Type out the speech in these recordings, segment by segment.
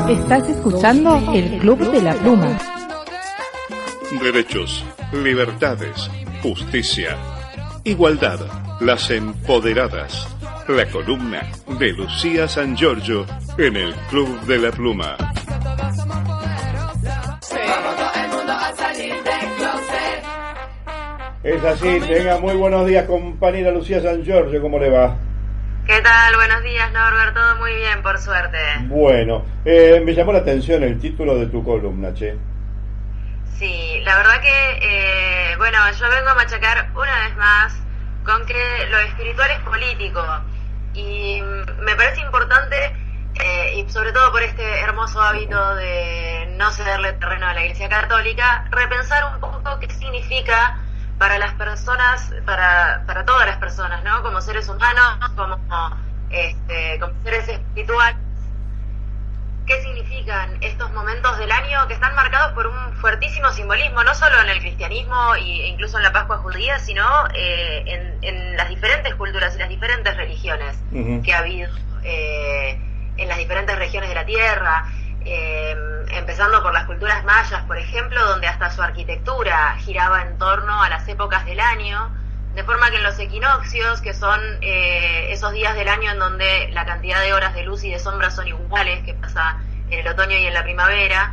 Estás escuchando el Club de la Pluma. Derechos, libertades, justicia, igualdad, las empoderadas. La columna de Lucía San Giorgio en el Club de la Pluma. Es así, tenga muy buenos días, compañera Lucía San Giorgio, ¿cómo le va? ¿Qué tal? Buenos días, Norbert, todo muy bien, por suerte. Bueno, me llamó la atención el título de tu columna, che. Sí, la verdad que, bueno, yo vengo a machacar una vez más con que lo espiritual es político, y me parece importante, y sobre todo por este hermoso hábito de no cederle terreno a la Iglesia Católica, repensar un poco qué significa para las personas, para todas las personas, ¿no? Como seres humanos, como seres espirituales, qué significan estos momentos del año que están marcados por un fuertísimo simbolismo, no solo en el cristianismo e incluso en la Pascua judía, sino en las diferentes culturas y las diferentes religiones que ha habido en las diferentes regiones de la Tierra. Empezando por las culturas mayas, por ejemplo, donde hasta su arquitectura giraba en torno a las épocas del año, de forma que en los equinoccios, que son esos días del año en donde la cantidad de horas de luz y de sombra son iguales, que pasa en el otoño y en la primavera,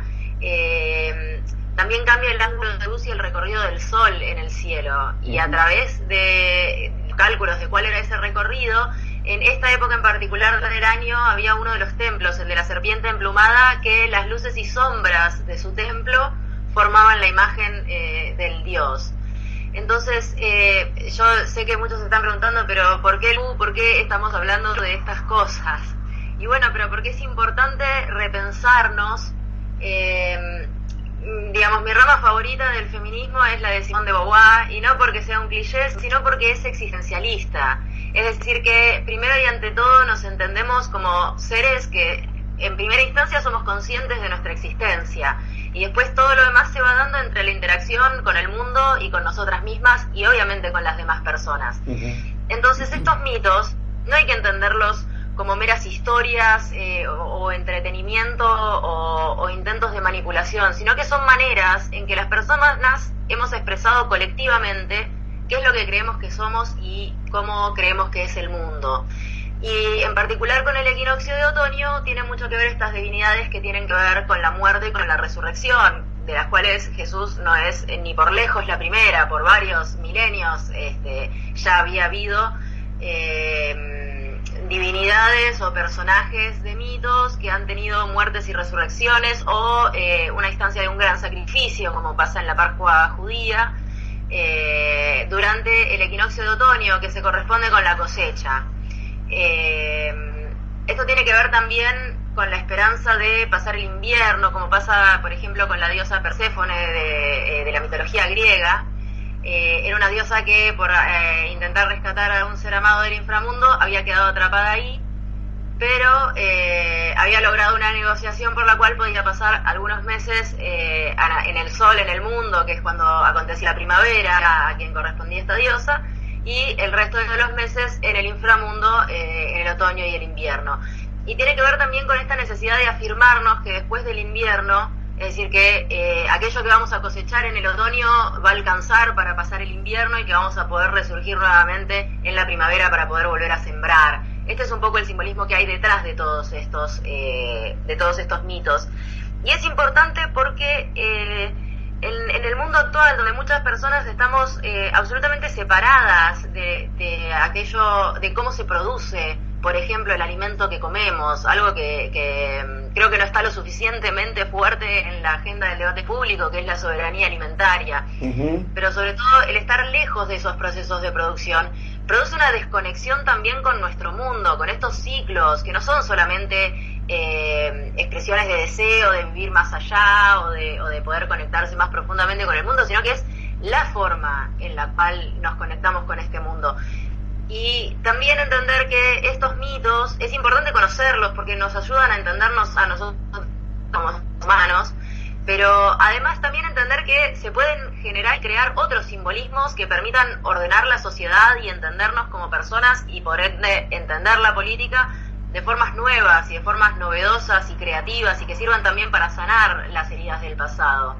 también cambia el ángulo de luz y el recorrido del sol en el cielo, y a través de cálculos de cuál era ese recorrido, en esta época en particular del año había uno de los templos, el de la serpiente emplumada, que las luces y sombras de su templo formaban la imagen del dios. Entonces, yo sé que muchos se están preguntando, pero ¿por qué estamos hablando de estas cosas? Y bueno, pero porque es importante repensarnos. Digamos, mi rama favorita del feminismo es la de Simone de Beauvoir, y no porque sea un cliché, sino porque es existencialista. Es decir, que primero y ante todo nos entendemos como seres que en primera instancia somos conscientes de nuestra existencia, y después todo lo demás se va dando entre la interacción con el mundo y con nosotras mismas, y obviamente con las demás personas. Entonces estos mitos no hay que entenderlos como meras historias o entretenimiento o intentos de manipulación, sino que son maneras en que las personas hemos expresado colectivamente qué es lo que creemos que somos y cómo creemos que es el mundo. Y en particular con el equinoccio de otoño tiene mucho que ver estas divinidades que tienen que ver con la muerte y con la resurrección, de las cuales Jesús no es ni por lejos la primera. Por varios milenios ya había habido divinidades o personajes de mitos que han tenido muertes y resurrecciones, o una instancia de un gran sacrificio, como pasa en la Pascua judía, durante el equinoccio de otoño, que se corresponde con la cosecha. Esto tiene que ver también con la esperanza de pasar el invierno, como pasa, por ejemplo, con la diosa Perséfone de la mitología griega. Era una diosa que por intentar rescatar a un ser amado del inframundo había quedado atrapada ahí, pero había logrado una negociación por la cual podía pasar algunos meses en el sol, en el mundo, que es cuando acontecía la primavera, a quien correspondía esta diosa, y el resto de los meses en el inframundo, en el otoño y el invierno. Y tiene que ver también con esta necesidad de afirmarnos que después del invierno, es decir, que aquello que vamos a cosechar en el otoño va a alcanzar para pasar el invierno, y que vamos a poder resurgir nuevamente en la primavera para poder volver a sembrar. Este es un poco el simbolismo que hay detrás de todos estos mitos. Y es importante porque en el mundo actual, donde muchas personas estamos absolutamente separadas de aquello, de cómo se produce, por ejemplo, el alimento que comemos, algo que creo que no está lo suficientemente fuerte en la agenda del debate público, que es la soberanía alimentaria. Pero sobre todo el estar lejos de esos procesos de producción produce una desconexión también con nuestro mundo, con estos ciclos que no son solamente expresiones de deseo de vivir más allá o de poder conectarse más profundamente con el mundo, sino que es la forma en la cual nos conectamos con este mundo. Y también entender que estos mitos es importante conocerlos porque nos ayudan a entendernos a nosotros como humanos, pero además también entender que se pueden generar y crear otros simbolismos que permitan ordenar la sociedad y entendernos como personas, y por ende entender la política de formas nuevas y de formas novedosas y creativas y que sirvan también para sanar las heridas del pasado.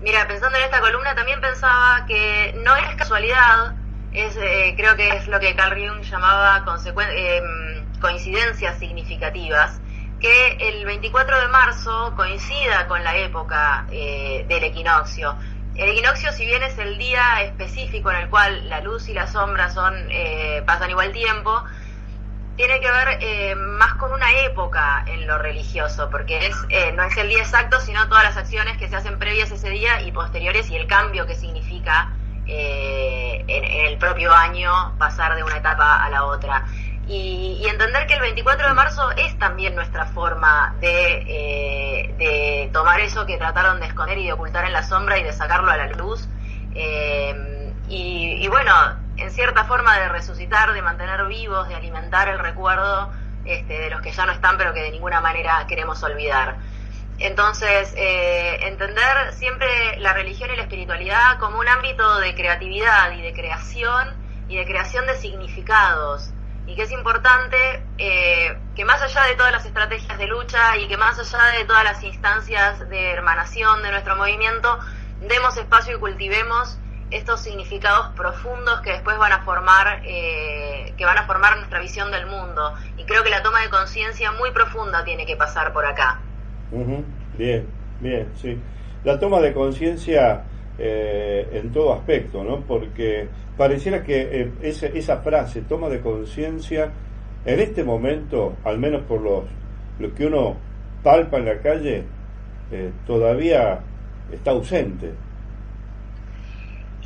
Mira, pensando en esta columna también pensaba que no es casualidad, creo que es lo que Carl Jung llamaba coincidencias significativas, que el 24 de marzo coincida con la época del equinoccio. El equinoccio, si bien es el día específico en el cual la luz y la sombra pasan igual tiempo, tiene que ver más con una época en lo religioso, porque no es el día exacto, sino todas las acciones que se hacen previas a ese día y posteriores, y el cambio que significa en el propio año pasar de una etapa a la otra. Y entender que el 24 de marzo es también nuestra forma de tomar eso que trataron de esconder y de ocultar en la sombra y de sacarlo a la luz. Y bueno, en cierta forma de resucitar, de mantener vivos, de alimentar el recuerdo de los que ya no están, pero que de ninguna manera queremos olvidar. Entonces, entender siempre la religión y la espiritualidad como un ámbito de creatividad y de creación de significados, y que es importante que más allá de todas las estrategias de lucha y que más allá de todas las instancias de hermanación de nuestro movimiento, demos espacio y cultivemos estos significados profundos que después van a formar nuestra visión del mundo. Y creo que la toma de conciencia muy profunda tiene que pasar por acá. Bien, sí. La toma de conciencia en todo aspecto, ¿no? Porque pareciera que esa frase, toma de conciencia, en este momento, al menos por lo que uno palpa en la calle, todavía está ausente.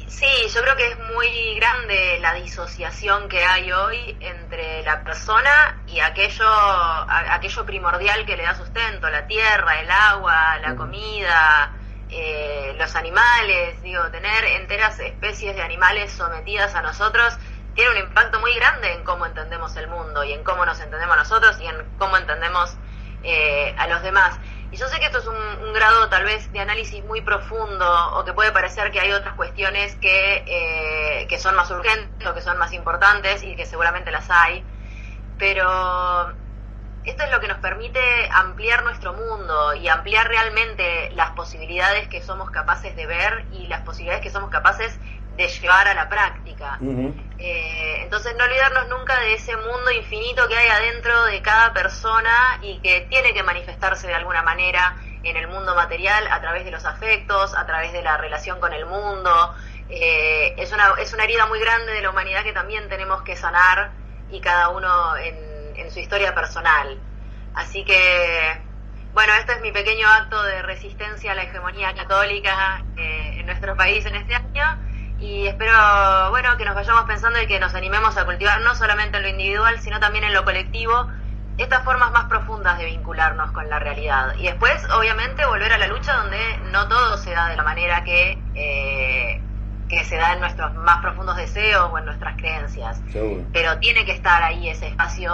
Sí, yo creo que es muy grande la disociación que hay hoy entre la persona y aquello primordial que le da sustento, la tierra, el agua, la comida, los animales. Tener enteras especies de animales sometidas a nosotros tiene un impacto muy grande en cómo entendemos el mundo y en cómo nos entendemos nosotros y en cómo entendemos a los demás. Y yo sé que esto es un grado tal vez de análisis muy profundo, o que puede parecer que hay otras cuestiones que son más urgentes o que son más importantes, y que seguramente las hay, pero esto es lo que nos permite ampliar nuestro mundo y ampliar realmente las posibilidades que somos capaces de ver y las posibilidades que somos capaces de llevar a la práctica. Entonces no olvidarnos nunca de ese mundo infinito que hay adentro de cada persona y que tiene que manifestarse de alguna manera en el mundo material a través de los afectos, a través de la relación con el mundo. Es una herida muy grande de la humanidad que también tenemos que sanar, y cada uno en su historia personal. Así que, bueno, este es mi pequeño acto de resistencia a la hegemonía católica en nuestro país en este año. Y espero, bueno, que nos vayamos pensando y que nos animemos a cultivar no solamente en lo individual, sino también en lo colectivo, estas formas más profundas de vincularnos con la realidad. Y después, obviamente, volver a la lucha donde no todo se da de la manera que se da en nuestros más profundos deseos o en nuestras creencias. Seguro. Pero tiene que estar ahí ese espacio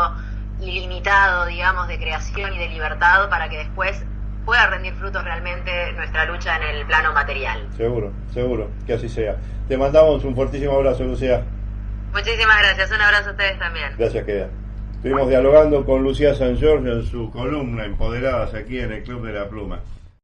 ilimitado, digamos, de creación y de libertad para que después pueda rendir frutos realmente nuestra lucha en el plano material. Seguro, que así sea. Te mandamos un fuertísimo abrazo, Lucía. Muchísimas gracias, un abrazo a ustedes también. Gracias, querida. Estuvimos dialogando con Lucía San Giorgio en su columna Empoderadas aquí en el Club de la Pluma.